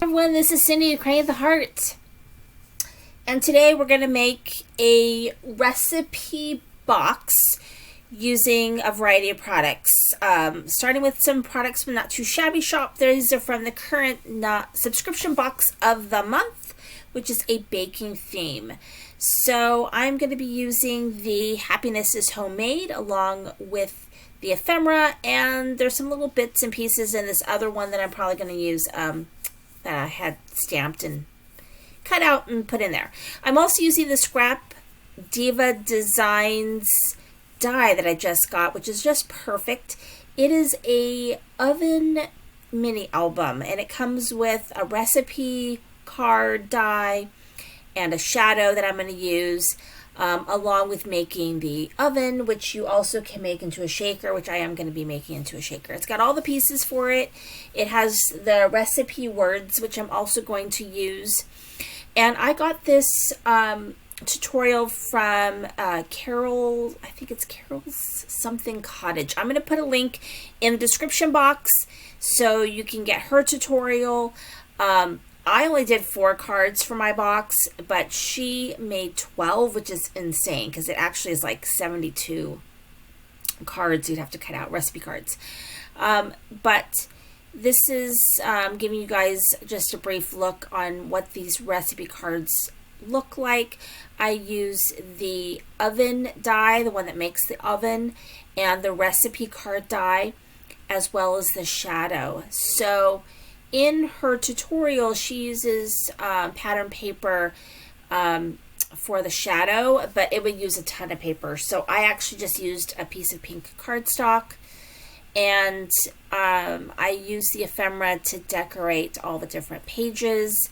Everyone, this is Cindy, Cranny of the Heart, and today we're going to make a recipe box using a variety of products, starting with some products from Not Too Shabby Shop. These are from the current subscription box of the month, which is a baking theme. So I'm going to be using the Happiness is Homemade along with the ephemera, and there's some little bits and pieces in this other one that I'm probably going to use that I had stamped and cut out and put in there. I'm also using the Scrapdiva Designs die that I just got, which is just perfect. It is a oven mini album, and it comes with a recipe card die and a shadow that I'm going to use, along with making the oven, which you also can make into a shaker, which I am going to be making into a shaker. It's got all the pieces for it. It has the recipe words, which I'm also going to use. And I got this tutorial from Carol, I think it's Carol's something Cottage. I'm going to put a link in the description box so you can get her tutorial. I only did 4 cards for my box, but she made 12, which is insane because it actually is like 72 cards you'd have to cut out, recipe cards. But this is giving you guys just a brief look on what these recipe cards look like. I use the oven die, the one that makes the oven, and the recipe card die, as well as the shadow. So in her tutorial, she uses pattern paper for the shadow, but it would use a ton of paper. So I actually just used a piece of pink cardstock, and I used the ephemera to decorate all the different pages,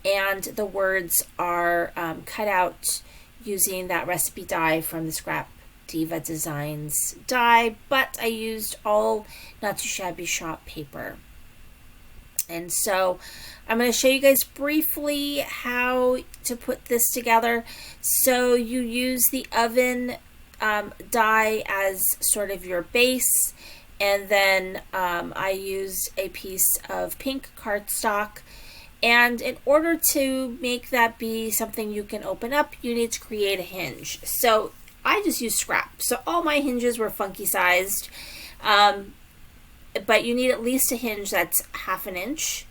and the words are cut out using that recipe die from the Scrapdiva Designs die, but I used all Not Too Shabby Shop paper. And so I'm going to show you guys briefly how to put this together. So you use the oven die as sort of your base, and then I used a piece of pink cardstock. And in order to make that be something you can open up, you need to create a hinge. So I just used scrap. So all my hinges were funky sized. But you need at least a hinge that's 1/2 inch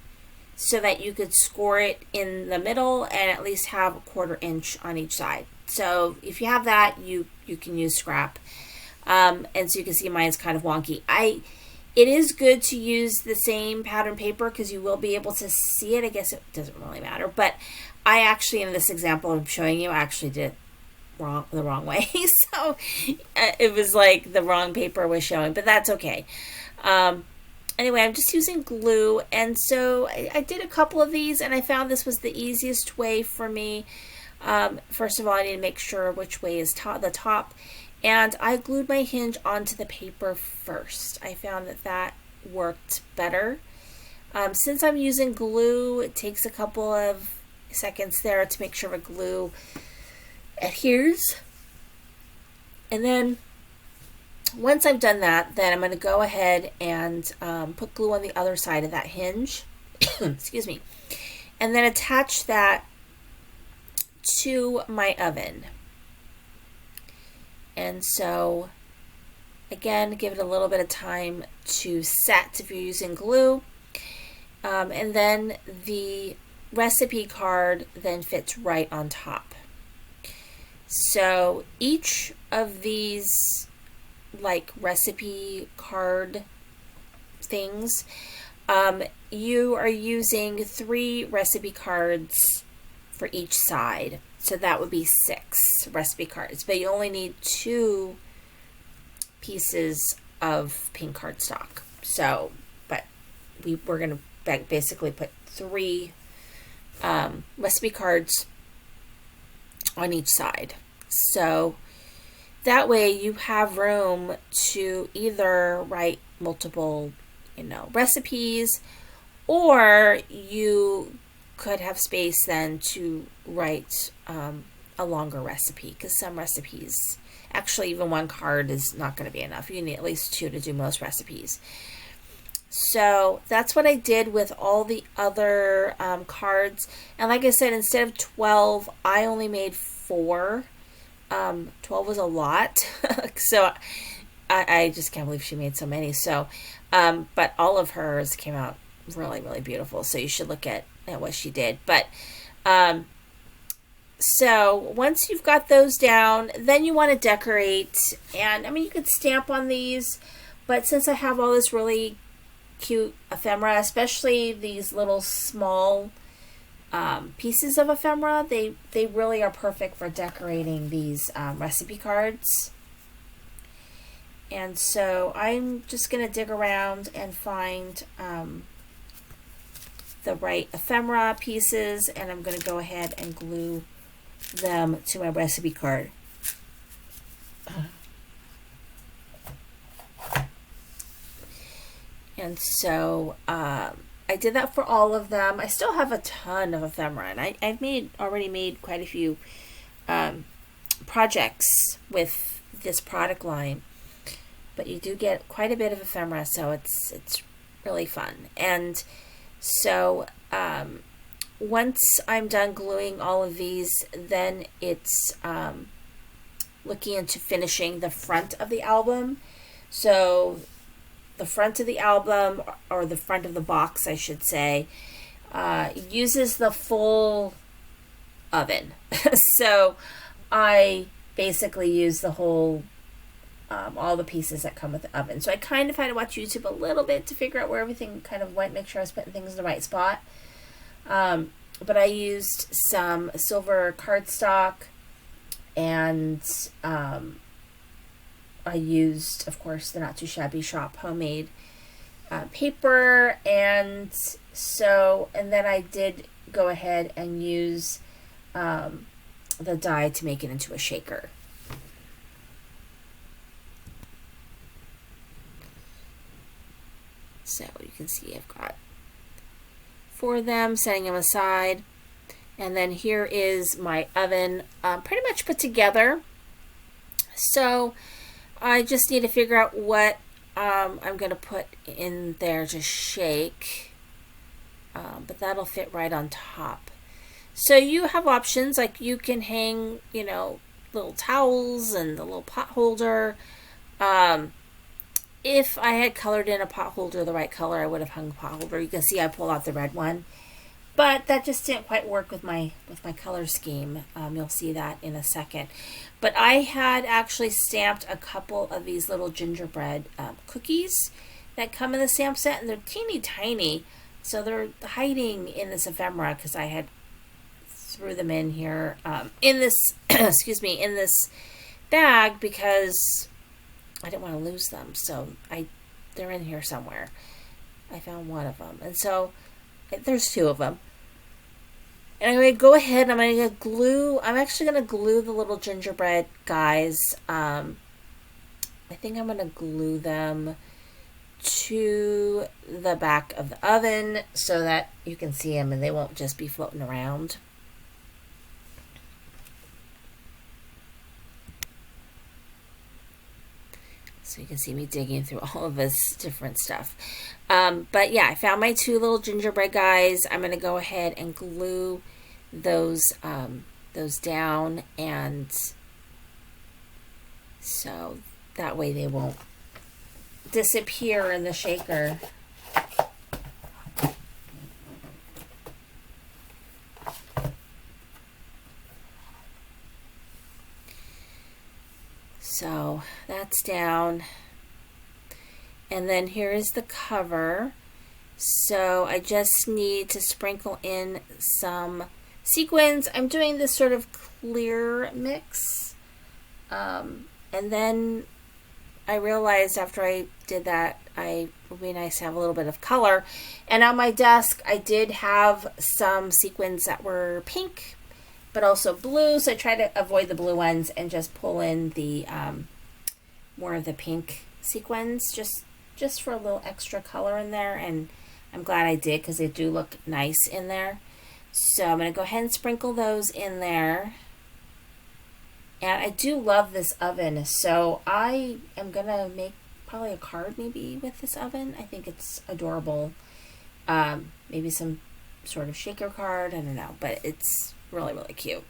so that you could score it in the middle and at least have 1/4 inch on each side. So if you have that, you can use scrap. And so you can see mine's kind of wonky. It is good to use the same pattern paper because you will be able to see it. I guess it doesn't really matter. But I actually, in this example I'm showing you, I actually did the wrong way. So it was like the wrong paper was showing, but that's okay. Anyway, I'm just using glue, and so I did a couple of these, and I found this was the easiest way for me. First of all, I need to make sure which way is the top, and I glued my hinge onto the paper first. I found that worked better. Since I'm using glue, it takes a couple of seconds there to make sure the glue adheres. And then once I've done that, then I'm going to go ahead and put glue on the other side of that hinge. Excuse me. And then attach that to my oven. And so, again, give it a little bit of time to set if you're using glue. And then the recipe card then fits right on top. So each of these like recipe card things, you are using 3 recipe cards for each side, so that would be 6 recipe cards, but you only need 2 pieces of pink cardstock. So but we're going to basically put 3 recipe cards on each side, so that way you have room to either write multiple, recipes, or you could have space then to write a longer recipe, because some recipes, actually even 1 card is not going to be enough. You need at least 2 to do most recipes. So that's what I did with all the other cards. And like I said, instead of 12, I only made 4. 12 was a lot. So I just can't believe she made so many. So, but all of hers came out really, really beautiful. So you should look at what she did. But, so once you've got those down, then you want to decorate. And I mean, you could stamp on these, but since I have all this really cute ephemera, especially these little small pieces of ephemera, they really are perfect for decorating these recipe cards. And so I'm just going to dig around and find the right ephemera pieces, and I'm going to go ahead and glue them to my recipe card. And so I did that for all of them. I still have a ton of ephemera, and I've already made quite a few projects with this product line. But you do get quite a bit of ephemera, so it's really fun. And so once I'm done gluing all of these, then it's looking into finishing the front of the album. So the front of the album, or the front of the box, I should say, uses the full oven. So I basically use the whole, all the pieces that come with the oven. So I kind of had to watch YouTube a little bit to figure out where everything kind of went, make sure I was putting things in the right spot. But I used some silver cardstock, and I used, of course, the Not Too Shabby Shop homemade paper, and then I did go ahead and use the die to make it into a shaker. So you can see I've got 4 of them, setting them aside. And then here is my oven pretty much put together. So I just need to figure out what I'm going to put in there to shake. But that'll fit right on top. So you have options, like you can hang, little towels and the little pot holder. If I had colored in a pot holder the right color, I would have hung a pot holder. You can see I pulled out the red one, but that just didn't quite work with my color scheme. You'll see that in a second. But I had actually stamped a couple of these little gingerbread cookies that come in the stamp set, and they're teeny tiny, so they're hiding in this ephemera because I had threw them in here in this excuse me, in this bag because I didn't want to lose them. So they're in here somewhere. I found one of them, and so there's 2 of them. And I'm going to go ahead, I'm actually going to glue the little gingerbread guys. I think I'm going to glue them to the back of the oven so that you can see them and they won't just be floating around. So you can see me digging through all of this different stuff. But yeah, I found my 2 little gingerbread guys. I'm going to go ahead and glue those down, and so that way they won't disappear in the shaker. So that's down. And then here is the cover. So I just need to sprinkle in some sequins. I'm doing this sort of clear mix. And then I realized after I did that, it would be nice to have a little bit of color. And on my desk, I did have some sequins that were pink, but also blue. So I try to avoid the blue ones and just pull in the more of the pink sequins, just for a little extra color in there. And I'm glad I did because they do look nice in there. So I'm going to go ahead and sprinkle those in there. And I do love this oven, so I am going to make probably a card maybe with this oven. I think it's adorable. Maybe some sort of shaker card, I don't know, but it's really, really cute.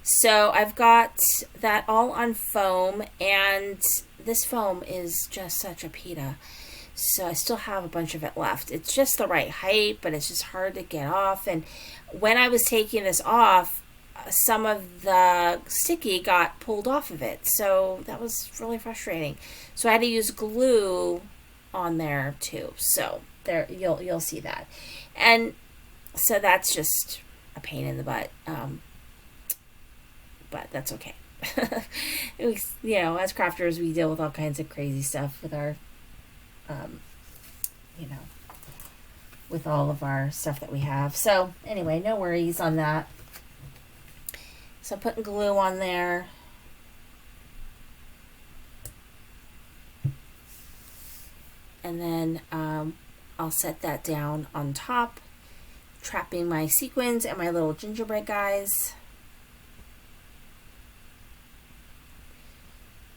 So I've got that all on foam, and this foam is just such a pita. So I still have a bunch of it left. It's just the right height, but it's just hard to get off. And when I was taking this off, some of the sticky got pulled off of it. So that was really frustrating. So I had to use glue on there too. So there, you'll see that. And so that's just a pain in the butt. But that's okay. You know, as crafters, we deal with all kinds of crazy stuff with our, you know, with all of our stuff that we have. So anyway, no worries on that. So I'm putting glue on there. And then I'll set that down on top, trapping my sequins and my little gingerbread guys.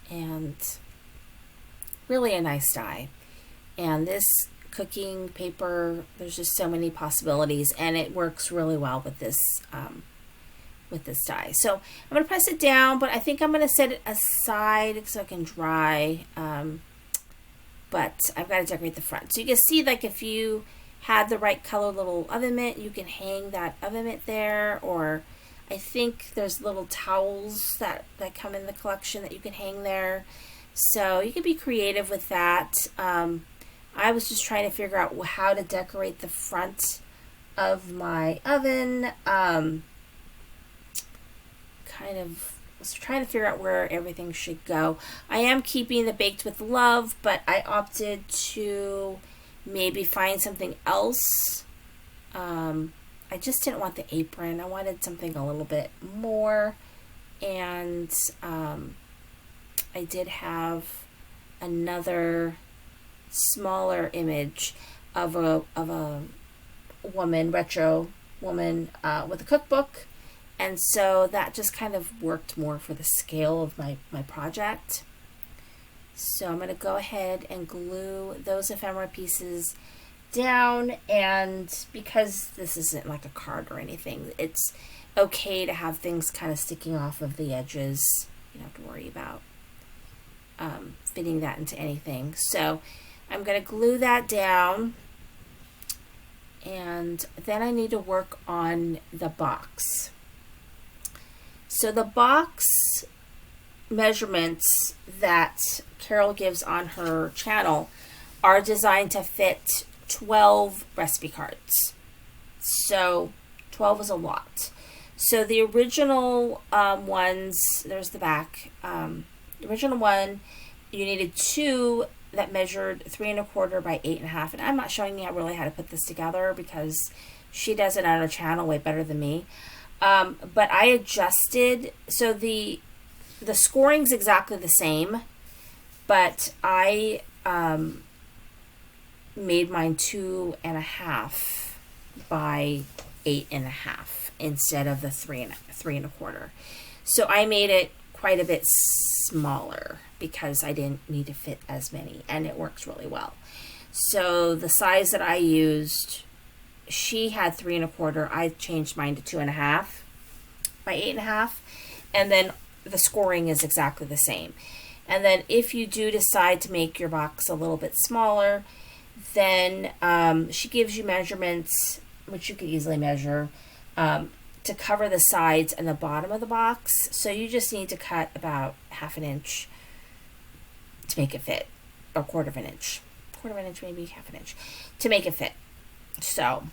And really a nice die. And this cooking paper, there's just so many possibilities, and it works really well with this die. So I'm going to press it down, but I think I'm going to set it aside so it can dry. But I've got to decorate the front. So you can see, like, if you had the right color little oven mitt, you can hang that oven mitt there, or I think there's little towels that come in the collection that you can hang there. So you can be creative with that. I was just trying to figure out how to decorate the front of my oven. Kind of was trying to figure out where everything should go. I am keeping the baked with love, but I opted to maybe find something else. I just didn't want the apron. I wanted something a little bit more. And I did have another smaller image of a woman, retro woman, with a cookbook. And so that just kind of worked more for the scale of my project. So I'm going to go ahead and glue those ephemera pieces down, and because this isn't like a card or anything, it's okay to have things kind of sticking off of the edges. You don't have to worry about fitting that into anything. So I'm going to glue that down, and then I need to work on the box. So the box measurements that Carol gives on her channel are designed to fit 12 recipe cards. So 12 is a lot. So the original ones, there's the back. The original one, you needed 2 that measured 3 1/4 by 8 1/2. And I'm not showing you really how to put this together because she does it on her channel way better than me. But I adjusted, so the scoring's exactly the same, but I made mine 2 1/2 by 8 1/2 instead of the 3 1/4. So I made it quite a bit smaller because I didn't need to fit as many, and it works really well. So the size that I used, she had 3 1/4. I changed mine to 2 1/2 by 8 1/2, and then the scoring is exactly the same. And then if you do decide to make your box a little bit smaller, then she gives you measurements, which you could easily measure, to cover the sides and the bottom of the box. So you just need to cut about 1/2 inch to make it fit, or 1/4 inch, maybe 1/2 inch to make it fit. So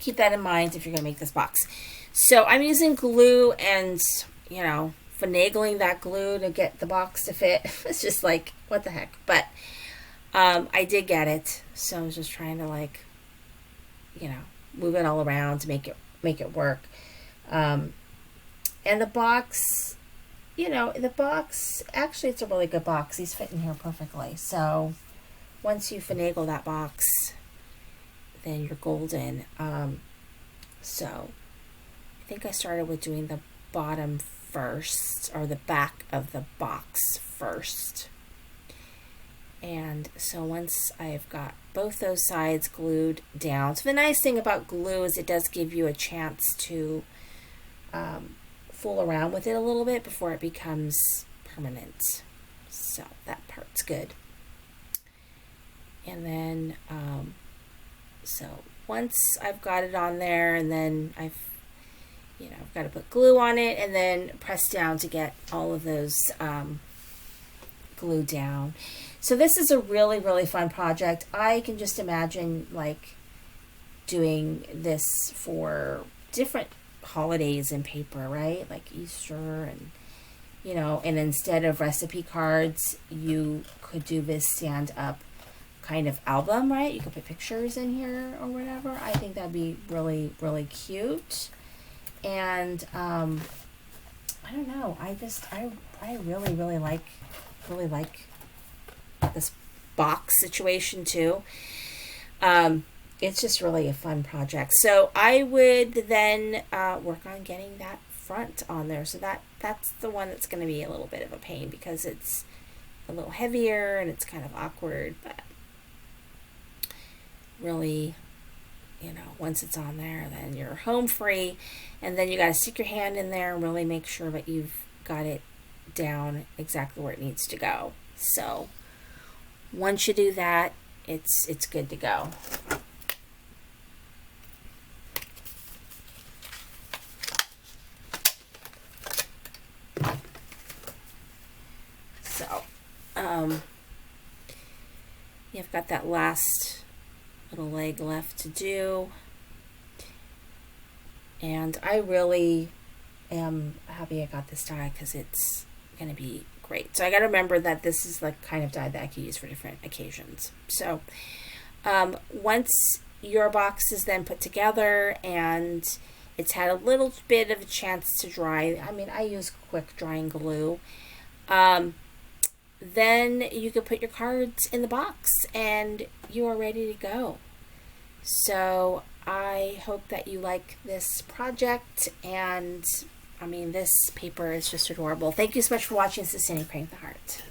keep that in mind if you're going to make this box. So I'm using glue and, you know, finagling that glue to get the box to fit. It's just like, what the heck? But I did get it. So I was just trying to, like, you know, move it all around to make it work. And the box, you know, actually it's a really good box. These fit in here perfectly. So once you finagle that box, then you're golden. So I think I started with doing the bottom first, or the back of the box first. And so once I've got both those sides glued down, so the nice thing about glue is it does give you a chance to fool around with it a little bit before it becomes permanent. So that part's good. And then, so once I've got it on there, and then I've got to put glue on it and then press down to get all of those glued down. So this is a really, really fun project. I can just imagine like doing this for different holidays in paper, right? Like Easter and, and instead of recipe cards, you could do this stand-up kind of album, right? You could put pictures in here or whatever. I think that'd be really, really cute. And I don't know. I really, really like this box situation too. It's just really a fun project. So I would then work on getting that front on there. So that's the one that's going to be a little bit of a pain because it's a little heavier and it's kind of awkward, but really, once it's on there, then you're home free, and then you got to stick your hand in there and really make sure that you've got it down exactly where it needs to go. So once you do that, it's good to go. So you've got that last little leg left to do, and I really am happy I got this die because it's going to be great. So I got to remember that this is the kind of die that I can use for different occasions. So once your box is then put together and it's had a little bit of a chance to dry, I mean, I use quick drying glue, then you can put your cards in the box and you are ready to go. So I hope that you like this project, and I mean, this paper is just adorable. Thank you so much for watching. This is Sandy Crank the Heart.